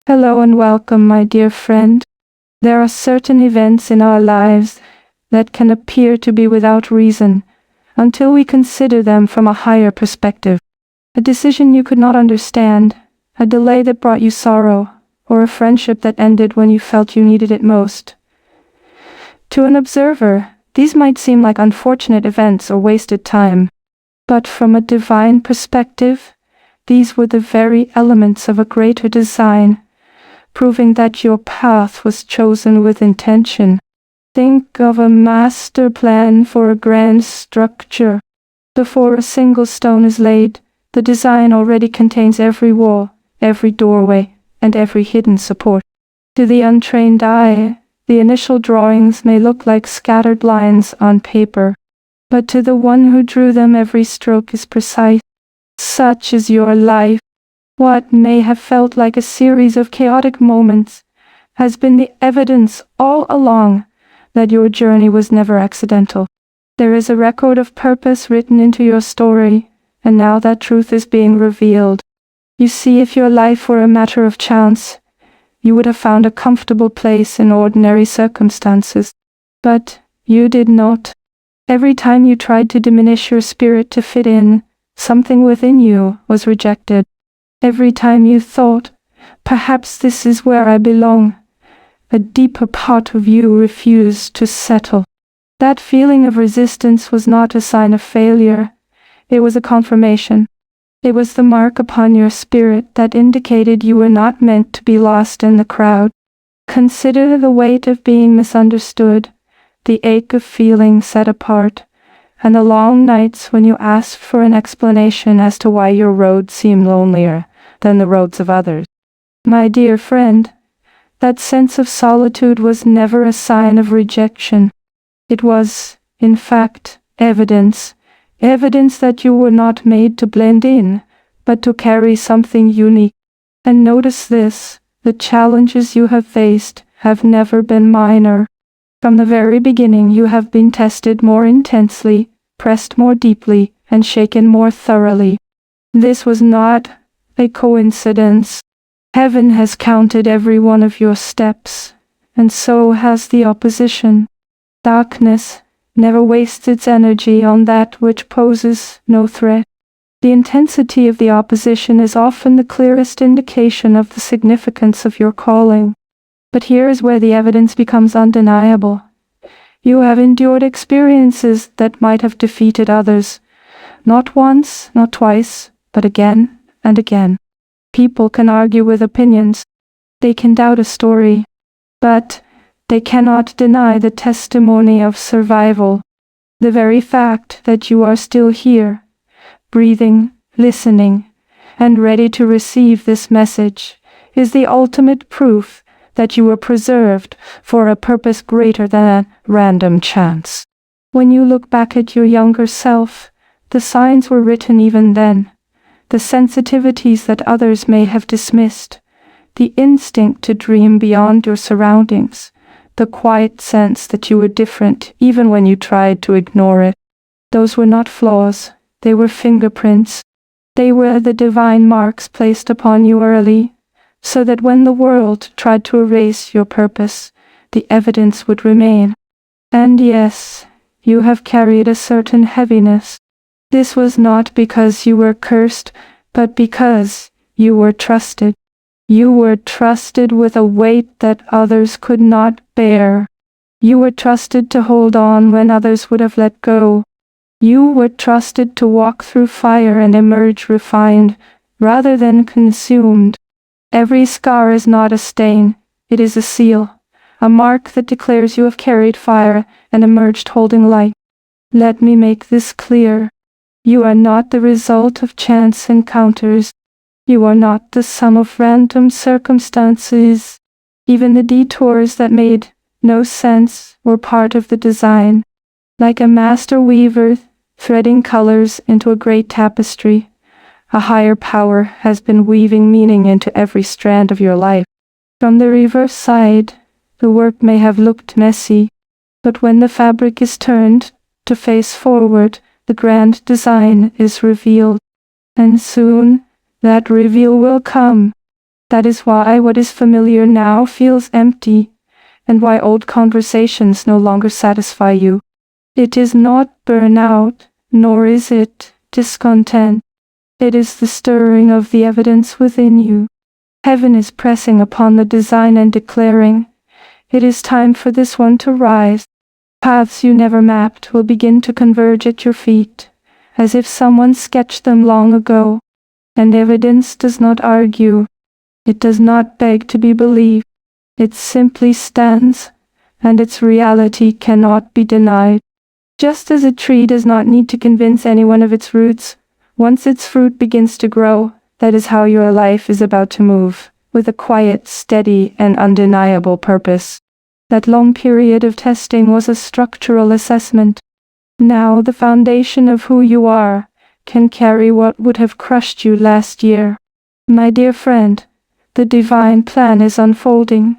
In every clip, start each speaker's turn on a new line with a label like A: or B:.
A: Hello and welcome, my dear friend. There are certain events in our lives that can appear to be without reason until we consider them from a higher perspective. A decision you could not understand, a delay that brought you sorrow, or a friendship that ended when you felt you needed it most. To an observer, these might seem like unfortunate events or wasted time, but from a divine perspective, these were the very elements of a greater design, proving that your path was chosen with intention. Think of a master plan for a grand structure. Before a single stone is laid, the design already contains every wall, every doorway, and every hidden support. To the untrained eye, the initial drawings may look like scattered lines on paper, but to the one who drew them, every stroke is precise. Such is your life. What may have felt like a series of chaotic moments has been the evidence all along that your journey was never accidental. There is a record of purpose written into your story, and now that truth is being revealed. You see, if your life were a matter of chance, you would have found a comfortable place in ordinary circumstances. But you did not. Every time you tried to diminish your spirit to fit in, something within you was rejected. Every time you thought, perhaps this is where I belong, a deeper part of you refused to settle. That feeling of resistance was not a sign of failure. It was a confirmation. It was the mark upon your spirit that indicated you were not meant to be lost in the crowd. Consider the weight of being misunderstood, the ache of feeling set apart, and the long nights when you asked for an explanation as to why your road seemed lonelier than the roads of others. My dear friend, that sense of solitude was never a sign of rejection. It was, in fact, evidence that you were not made to blend in, but to carry something unique. And notice this, the challenges you have faced have never been minor. From the very beginning you have been tested more intensely, pressed more deeply, and shaken more thoroughly. This was not a coincidence. Heaven has counted every one of your steps, and so has the opposition. Darkness never wastes its energy on that which poses no threat. The intensity of the opposition is often the clearest indication of the significance of your calling. But here is where the evidence becomes undeniable. You have endured experiences that might have defeated others, not once, not twice, but again and again. People can argue with opinions. They can doubt a story, but they cannot deny the testimony of survival. The very fact that you are still here, breathing, listening, and ready to receive this message is the ultimate proof that you were preserved for a purpose greater than a random chance. When you look back at your younger self, the signs were written even then. The sensitivities that others may have dismissed, the instinct to dream beyond your surroundings, the quiet sense that you were different even when you tried to ignore it. Those were not flaws, they were fingerprints. They were the divine marks placed upon you early, so that when the world tried to erase your purpose, the evidence would remain. And yes, you have carried a certain heaviness. This was not because you were cursed, but because you were trusted. You were trusted with a weight that others could not bear. You were trusted to hold on when others would have let go. You were trusted to walk through fire and emerge refined, rather than consumed. Every scar is not a stain, it is a seal, a mark that declares you have carried fire and emerged holding light. Let me make this clear. You are not the result of chance encounters. You are not the sum of random circumstances. Even the detours that made no sense were part of the design. Like a master weaver threading colors into a great tapestry, a higher power has been weaving meaning into every strand of your life. From the reverse side, the work may have looked messy, but when the fabric is turned to face forward, the grand design is revealed. And soon, that reveal will come. That is why what is familiar now feels empty, and why old conversations no longer satisfy you. It is not burnout, nor is it discontent. It is the stirring of the evidence within you. Heaven is pressing upon the design and declaring, it is time for this one to rise. Paths you never mapped will begin to converge at your feet, as if someone sketched them long ago. And evidence does not argue. It does not beg to be believed. It simply stands, and its reality cannot be denied. Just as a tree does not need to convince anyone of its roots, once its fruit begins to grow, that is how your life is about to move, with a quiet, steady, and undeniable purpose. That long period of testing was a structural assessment. Now the foundation of who you are can carry what would have crushed you last year. My dear friend, the divine plan is unfolding.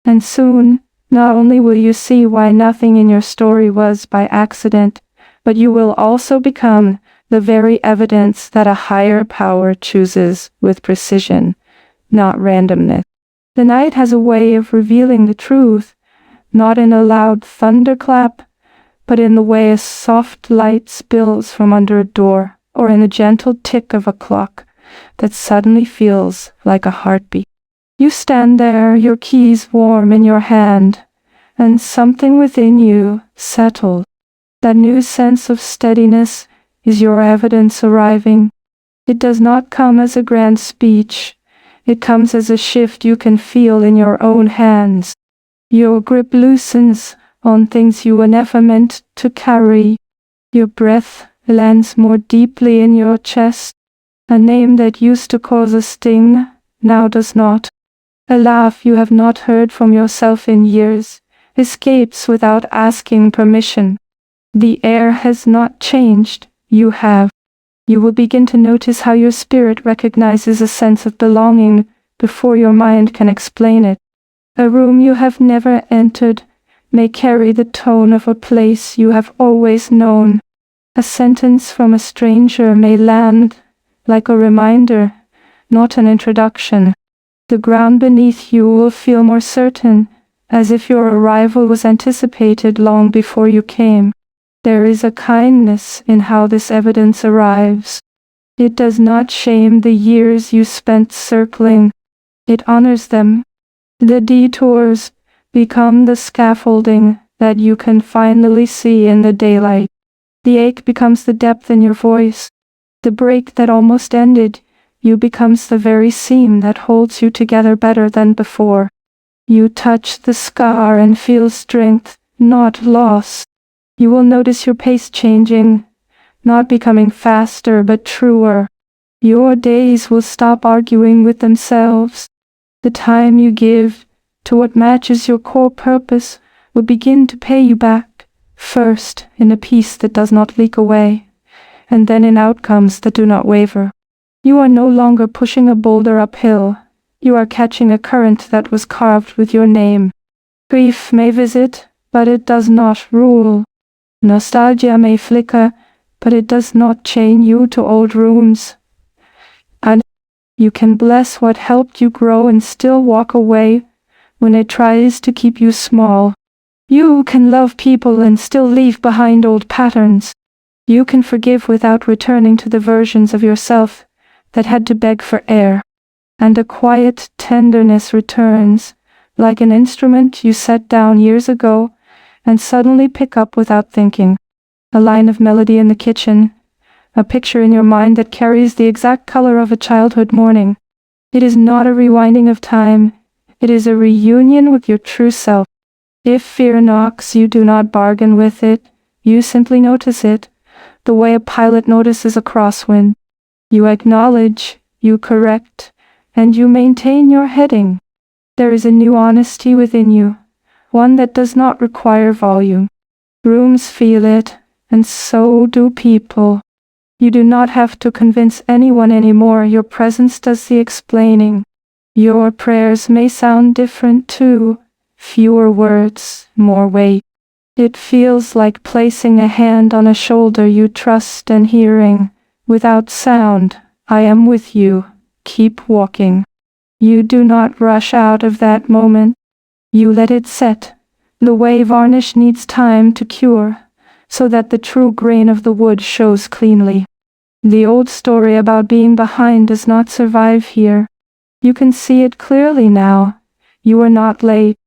A: And soon, not only will you see why nothing in your story was by accident, but you will also become the very evidence that a higher power chooses with precision, not randomness. The night has a way of revealing the truth, not in a loud thunderclap, but in the way a soft light spills from under a door, or in the gentle tick of a clock that suddenly feels like a heartbeat. You stand there, your keys warm in your hand, and something within you settles. That new sense of steadiness is your evidence arriving. It does not come as a grand speech. It comes as a shift you can feel in your own hands. Your grip loosens on things you were never meant to carry. Your breath lands more deeply in your chest. A name that used to cause a sting now does not. A laugh you have not heard from yourself in years escapes without asking permission. The air has not changed, you have. You will begin to notice how your spirit recognizes a sense of belonging before your mind can explain it. A room you have never entered may carry the tone of a place you have always known. A sentence from a stranger may land like a reminder, not an introduction. The ground beneath you will feel more certain, as if your arrival was anticipated long before you came. There is a kindness in how this evidence arrives. It does not shame the years you spent circling. It honors them. The detours become the scaffolding that you can finally see in the daylight. The ache becomes the depth in your voice. The break that almost ended you becomes the very seam that holds you together better than before. You touch the scar and feel strength, not loss. You will notice your pace changing, not becoming faster but truer. Your days will stop arguing with themselves. The time you give to what matches your core purpose will begin to pay you back, first in a peace that does not leak away, and then in outcomes that do not waver. You are no longer pushing a boulder uphill. You are catching a current that was carved with your name. Grief may visit, but it does not rule. Nostalgia may flicker, but it does not chain you to old rooms. And you can bless what helped you grow and still walk away when it tries to keep you small. You can love people and still leave behind old patterns. You can forgive without returning to the versions of yourself that had to beg for air. And a quiet tenderness returns, like an instrument you set down years ago and suddenly pick up without thinking. A line of melody in the kitchen, a picture in your mind that carries the exact color of a childhood morning. It is not a rewinding of time, it is a reunion with your true self. If fear knocks, you do not bargain with it, you simply notice it, the way a pilot notices a crosswind. You acknowledge, you correct, and you maintain your heading. There is a new honesty within you, one that does not require volume. Rooms feel it, and so do people. You do not have to convince anyone anymore, your presence does the explaining. Your prayers may sound different too, fewer words, more weight. It feels like placing a hand on a shoulder you trust and hearing, without sound, I am with you, keep walking. You do not rush out of that moment. You let it set. The way varnish needs time to cure, so that the true grain of the wood shows cleanly. The old story about being behind does not survive here. You can see it clearly now. You were not late.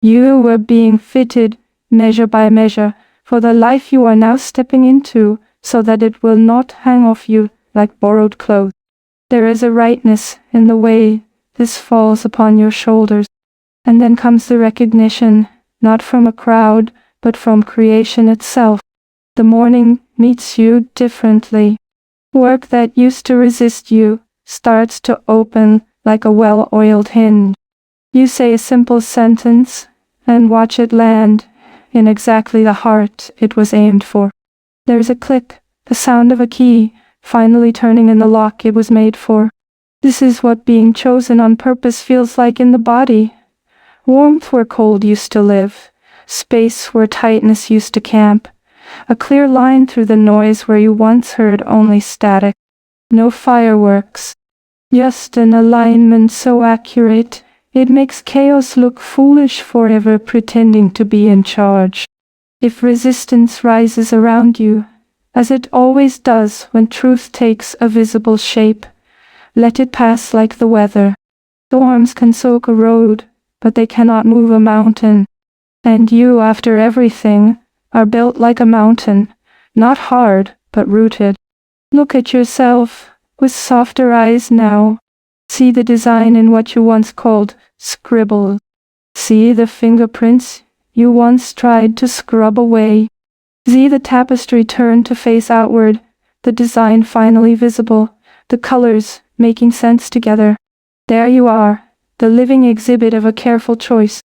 A: You were being fitted, measure by measure, for the life you are now stepping into, so that it will not hang off you like borrowed clothes. There is a rightness in the way this falls upon your shoulders. And then comes the recognition, not from a crowd, but from creation itself. The morning meets you differently. Work that used to resist you starts to open like a well-oiled hinge. You say a simple sentence and watch it land in exactly the heart it was aimed for. There's a click, the sound of a key finally turning in the lock it was made for. This is what being chosen on purpose feels like in the body. Warmth where cold used to live, space where tightness used to camp, a clear line through the noise where you once heard only static. No fireworks, just an alignment so accurate, it makes chaos look foolish forever pretending to be in charge. If resistance rises around you, as it always does when truth takes a visible shape, let it pass like the weather. Storms can soak a road, but they cannot move a mountain. And you, after everything, are built like a mountain, not hard, but rooted. Look at yourself with softer eyes now. See the design in what you once called scribble. See the fingerprints you once tried to scrub away. See the tapestry turn to face outward, the design finally visible, the colors making sense together. There you are, the living exhibit of a careful choice.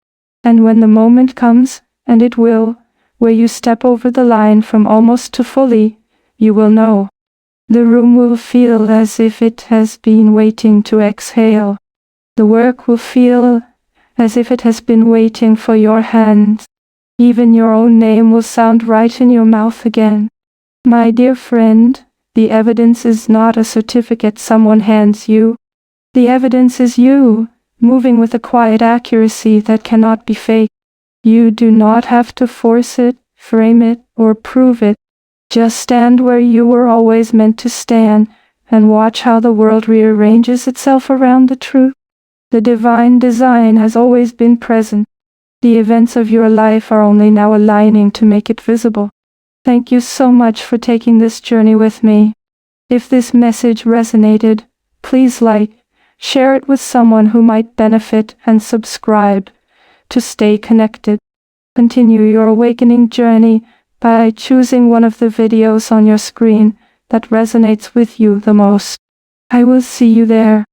A: And when the moment comes, and it will, where you step over the line from almost to fully, you will know. The room will feel as if it has been waiting to exhale. The work will feel as if it has been waiting for your hands. Even your own name will sound right in your mouth again. My dear friend, the evidence is not a certificate someone hands you. The evidence is you, moving with a quiet accuracy that cannot be faked. You do not have to force it, frame it, or prove it. Just stand where you were always meant to stand, and watch how the world rearranges itself around the truth. The divine design has always been present. The events of your life are only now aligning to make it visible. Thank you so much for taking this journey with me. If this message resonated, please like, share it with someone who might benefit, and subscribe to stay connected. Continue your awakening journey by choosing one of the videos on your screen that resonates with you the most. I will see you there.